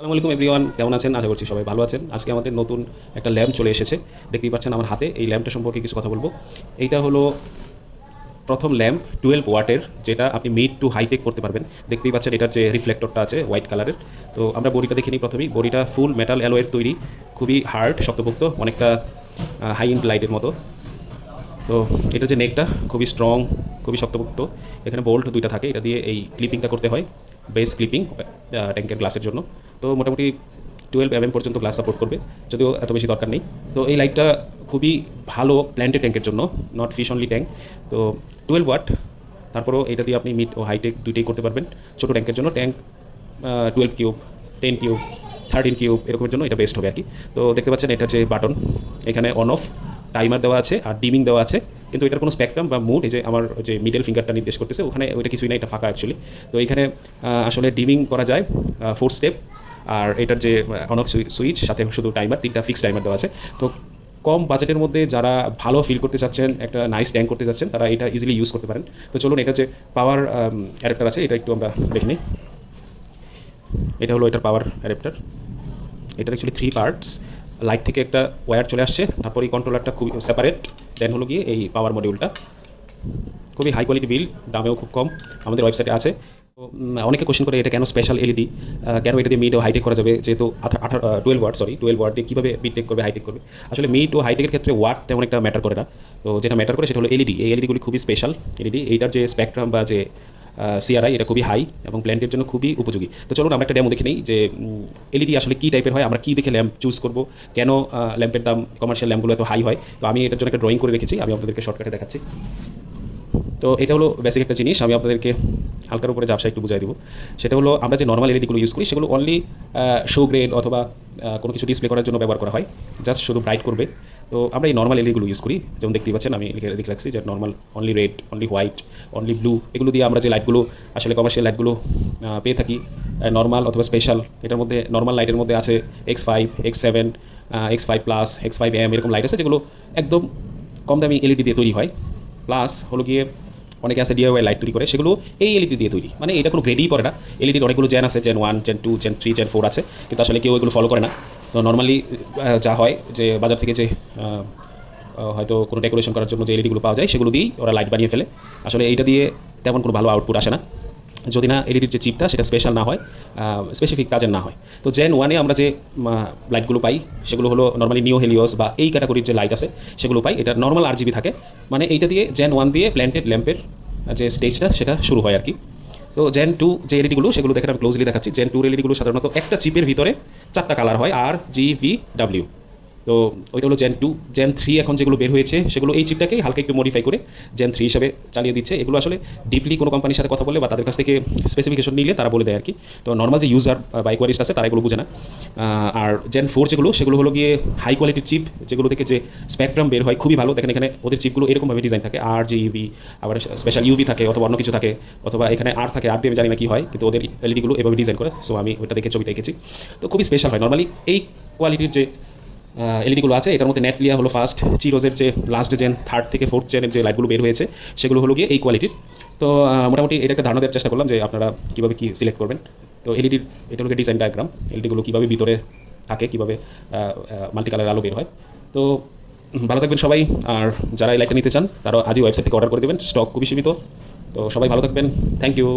আসসালামু আলাইকুম এভরিওয়ান, কেমন আছেন? আশা করছি সবাই ভালো আছেন। আজকে আমাদের নতুন একটা ল্যাম্প চলে এসেছে। দেখতেই পাচ্ছেন আমার হাতে। এই ল্যাম্পটা সম্পর্কে কিছু কথা বলবো। এইটা হলো প্রথম ল্যাম্প 12 ওয়াটের, যেটা আপনি মিড টু হাইটেক করতে পারবেন। দেখতেই পাচ্ছেন এটার যে রিফ্লেক্টরটা আছে হোয়াইট কালারের। তো আমরা বডিটা দেখে নিই প্রথমেই। বডিটা ফুল মেটাল অ্যালয়ের তৈরি, খুবই হার্ড, শক্তপোক্ত, অনেকটা হাই এন্ড লাইটের মতো। তো এটা যে নেকটা খুবই স্ট্রং, খুবই শক্তপোক্ত। এখানে বোল্ট দুইটা থাকে, এটা দিয়ে এই ক্লিপিংটা করতে হয়, বেস ক্লিপিং ট্যাঙ্কের গ্লাসের জন্য। তো মোটামুটি 12 পর্যন্ত গ্লাস সাপোর্ট করবে, যদিও এত বেশি দরকার নেই। তো এই লাইটটা খুবই ভালো প্ল্যান্টেড ট্যাঙ্কের জন্য, নট ফিশ অনলি ট্যাঙ্ক। তো 12 ওয়াট, তারপরেও এটা দিয়ে আপনি মিড ও হাইটেক দুইটাই করতে পারবেন। ছোটো ট্যাঙ্কের জন্য ট্যাঙ্ক 12 কিউব, 10 কিউব, 13 কিউব এরকমের জন্য এটা বেস্ট হবে আর কি। তো দেখতে পাচ্ছেন এটা যে বাটন, এখানে অন অফ টাইমার দেওয়া আছে আর ডিমিং দেওয়া আছে, কিন্তু এটার কোনো স্পেকট্রাম বা মুড, এই যে আমার যে মিডল ফিঙ্গারটা নির্দেশ করতেছে, ওখানে ওইটা কিছুই না, এটা ফাঁকা অ্যাকচুয়ালি। তো এখানে আসলে ডিমিং করা যায় 4 স্টেপ। আর এটার যে অন অফ সুইচ, সাথে শুধু টাইমার, 3টা ফিক্সড টাইমার দেওয়া আছে। তো কম বাজেটের মধ্যে যারা ভালো ফিল করতে চাচ্ছেন, একটা নাইস ট্যাঙ্ক করতে চাচ্ছেন, তারা এটা ইজিলি ইউজ করতে পারেন। তো চলুন, এটা যে পাওয়ার অ্যাডাপ্টার আছে, এটা একটু আমরা দেখে নিই। এটা হলো এটার পাওয়ার অ্যাডাপ্টার। এটার অ্যাকচুয়ালি 3 পার্টস। লাইট থেকে একটা ওয়্যার চলে আসছে, তারপর এই কন্ট্রোলারটা খুব সেপারেট, দেন হলো গিয়ে এই পাওয়ার মডিউলটা। খুবই হাই কোয়ালিটি বিল, দামেও খুব কম, আমাদের ওয়েবসাইটে আছে। তো অনেকে কোশ্চেন করে এটা কেন স্পেশাল এলইডি, কেন এটা দিয়ে মিড ও হাইটেক করা যাবে, যেহেতু 12 ওয়াট দিয়ে কীভাবে মিড টেক করবে, হাইটেক করবে। আসলে মিড ও হাইটেকের ক্ষেত্রে ওয়াট তেমন একটা ম্যাটার করে না। তো যেটা ম্যাটার করে সেটা হলো এলইডি। এই এলইডিগুলি খুবই স্পেশাল এলইডি। এইটার যে স্পেকট্রাম বা যে সিআরআই, এটা খুবই হাই এবং প্ল্যান্টের জন্য খুবই উপযোগী। তো চলুন আমরা একটা ডেমো দেখে নিই যে এলইডি আসলে কী টাইপের হয়, আমরা কী দেখে ল্যাম্প চুজ করব, কেন ল্যাম্পের দাম কমার্শিয়াল ল্যাম্পগুলো এত হাই হয়। তো আমি এটার জন্য একটা ড্রয়িং করে রেখেছি, আমি আপনাদেরকে শর্টকাটে দেখাচ্ছি। তো এটা হলো বেসিক একটা জিনিস, আমি আপনাদেরকে হালকার উপরে ঝাপসা একটু বুঝাই দেবো। সেটা হলো আমরা যে নর্মাল এলইডিগুলো ইউজ করি, সেগুলো অনলি শো গ্রেড অথবা কোনো কিছু ডিসপ্লে করার জন্য ব্যবহার করা হয়, জাস্ট শুধু ব্রাইট করবে। তো আমরা এই নর্মাল এলইডিগুলো ইউজ করি, যেমন দেখতেই পাচ্ছেন আমি লিখে রাখছি যে normal, only red, only white, only blue. এগুলো দিয়ে আমরা যে লাইটগুলো, আসলে কমার্শিয়াল লাইটগুলো পেয়ে থাকি, নর্মাল অথবা স্পেশাল। এটার মধ্যে নর্মাল লাইটের মধ্যে আছে X5, X7, X5+, X5M, এরকম লাইট আছে যেগুলো একদম কম দামি এলইডি দিয়ে তৈরি হয়। প্লাস হলো গিয়ে অনেকে আছে ডিআইওয়াই লাইট তৈরি করে, সেগুলো এই এলইডি দিয়ে তৈরি, মানে এটা কোনো গ্রেডই পড়ে না। এলইডির অনেকগুলো জেন আছে, Gen 1, Gen 2, Gen 3, Gen 4 আছে, কিন্তু আসলে কেউ এগুলো ফলো করে না। তো নর্মালি যা হয় যে বাজার থেকে যে হয়তো কোনো ডেকোরেশন করার জন্য যে এলইডিগুলো পাওয়া যায়, সেগুলো দিয়েই ওরা লাইট বানিয়ে ফেলে। আসলে এইটা দিয়ে তেমন কোনো ভালো আউটপুট আসে না, যদি না এলইডির যে চিপটা সেটা স্পেশাল না হয়, স্পেসিফিক কাজের না হয়। তো Gen 1-এ আমরা যে লাইটগুলো পাই, সেগুলো হলো নর্মালি নিও হেলিওস বা এই ক্যাটাগরির যে লাইট আছে সেগুলো পাই। এটা নর্মাল RGB থাকে, মানে এইটা দিয়ে Gen 1 দিয়ে প্ল্যান্টেড ল্যাম্পের যে স্টেজটা সেটা শুরু হয় আর কি। তো Gen 2 যে এলইডিগুলো, সেগুলো দেখেন আমি ক্লোজলি দেখাচ্ছি। Gen 2 এলইডিগুলো সাধারণত একটা চিপের ভিতরে 4টা কালার হয়, RGVW। তো ওইটা হলো Gen 2। Gen 3 এখন যেগুলো বের হয়েছে, সেগুলো এই চিপটাকেই হালকা একটু মডিফাই করে Gen 3 হিসাবে চালিয়ে দিচ্ছে। এগুলো আসলে ডিপলি কোনো কোম্পানির সাথে কথা বলে বা তাদের কাছ থেকে স্পেসিফিকেশন নিলে তারা বলে দেয় আর কি। তো নর্মাল যে ইউজার বা ইকোয়ারিস্ট আছে, তারা এগুলো বুঝে না। আর Gen 4 যেগুলো, সেগুলো হলো গিয়ে হাই কোয়ালিটির চিপ, যেগুলো থেকে যে স্পেকট্রাম বের হয় খুবই ভালো। দেখেন এখানে ওদের চিপগুলো এরকমভাবে ডিজাইন থাকে, RGB, আবার স্পেশাল ইউভি থাকে অথবা অন্য কিছু থাকে, অথবা এখানে আর থাকে, আর দিয়ে আমি জানি না কী হয়, কিন্তু ওদের এলইডিগুলো এভাবে ডিজাইন করে। সো আমি ওইটা দেখে ছবিটা এঁকেছি। তো খুবই স্পেশাল হয় নর্মালি এই কোয়ালিটির যে এলইডিগুলো আছে। এটার মধ্যে নেটলিয়া হলো ফার্স্ট, চিরোজের যে লাস্ট জেন, 3rd থেকে 4th জেনের যে লাইটগুলো বের হয়েছে, সেগুলো হলো গিয়ে এই কোয়ালিটির। তো মোটামুটি এটা একটা ধারণা দেওয়ার চেষ্টা করলাম যে আপনারা কীভাবে কী সিলেক্ট করবেন। তো এলইডির এটা হলো ডিজাইন ডায়াগ্রাম, এলইডিগুলো কীভাবে ভিতরে থাকে, কীভাবে মাল্টি কালার আলো বের হয়। তো ভালো থাকবেন সবাই। আর যারা এই লাইটটা নিতে চান, তারা আজই ওয়েবসাইট থেকে অর্ডার করে দেবেন, স্টক খুবই সীমিত। তো সবাই ভালো থাকবেন, থ্যাংক ইউ।